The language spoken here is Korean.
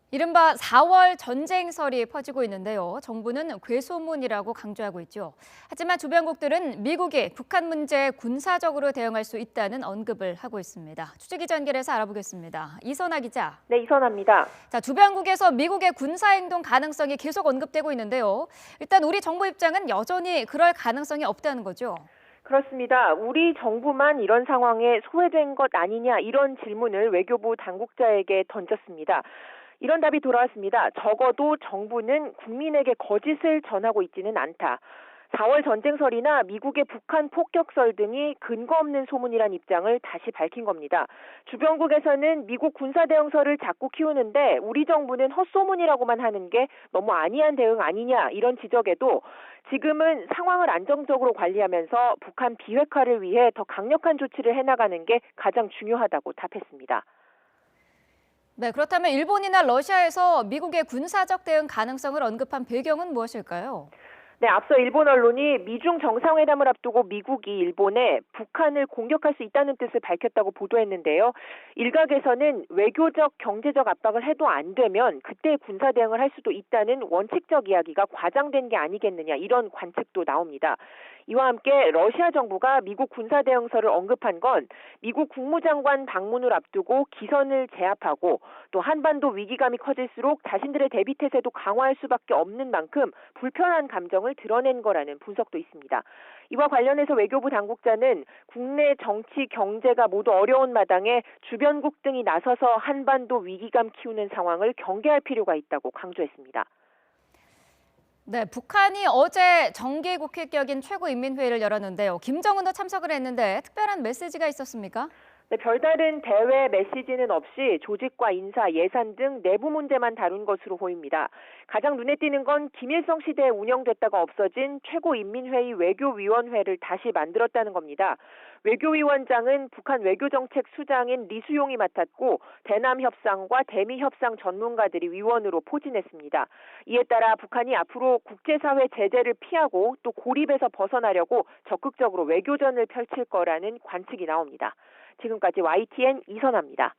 이른바 4월 전쟁설이 퍼지고 있는데요. 정부는 괴소문이라고 강조하고 있죠. 하지만 주변국들은 미국이 북한 문제에 군사적으로 대응할 수 있다는 언급을 하고 있습니다. 취재기자 연결해서 알아보겠습니다. 이선아 기자. 네, 이선아입니다. 자, 주변국에서 미국의 군사행동 가능성이 계속 언급되고 있는데요. 일단 우리 정부 입장은 여전히 그럴 가능성이 없다는 거죠. 그렇습니다. 우리 정부만 이런 상황에 소외된 것 아니냐 이런 질문을 외교부 당국자에게 던졌습니다. 이런 답이 돌아왔습니다. 적어도 정부는 국민에게 거짓을 전하고 있지는 않다. 4월 전쟁설이나 미국의 북한 폭격설 등이 근거 없는 소문이란 입장을 다시 밝힌 겁니다. 주변국에서는 미국 군사대응설을 자꾸 키우는데 우리 정부는 헛소문이라고만 하는 게 너무 안이한 대응 아니냐 이런 지적에도 지금은 상황을 안정적으로 관리하면서 북한 비핵화를 위해 더 강력한 조치를 해나가는 게 가장 중요하다고 답했습니다. 네, 그렇다면 일본이나 러시아에서 미국의 군사적 대응 가능성을 언급한 배경은 무엇일까요? 네, 앞서 일본 언론이 미중 정상회담을 앞두고 미국이 일본에 북한을 공격할 수 있다는 뜻을 밝혔다고 보도했는데요. 일각에서는 외교적, 경제적 압박을 해도 안 되면 그때 군사 대응을 할 수도 있다는 원칙적 이야기가 과장된 게 아니겠느냐 이런 관측도 나옵니다. 이와 함께 러시아 정부가 미국 군사 대응설을 언급한 건 미국 국무장관 방문을 앞두고 기선을 제압하고 또 한반도 위기감이 커질수록 자신들의 대비 태세도 강화할 수밖에 없는 만큼 불편한 감정을 드러낸 거라는 분석도 있습니다. 이와 관련해서 외교부 당국자는 국내 정치, 경제가 모두 어려운 마당에 주변국 등이 나서서 한반도 위기감 키우는 상황을 경계할 필요가 있다고 강조했습니다. 네, 북한이 어제 정기국회격인 최고인민회의를 열었는데요. 김정은도 참석을 했는데 특별한 메시지가 있었습니까? 네, 별다른 대외 메시지는 없이 조직과 인사, 예산 등 내부 문제만 다룬 것으로 보입니다. 가장 눈에 띄는 건 김일성 시대에 운영됐다가 없어진 최고인민회의 외교위원회를 다시 만들었다는 겁니다. 외교위원장은 북한 외교정책 수장인 리수용이 맡았고 대남협상과 대미협상 전문가들이 위원으로 포진했습니다. 이에 따라 북한이 앞으로 국제사회 제재를 피하고 또 고립에서 벗어나려고 적극적으로 외교전을 펼칠 거라는 관측이 나옵니다. 지금까지 YTN 이선아입니다.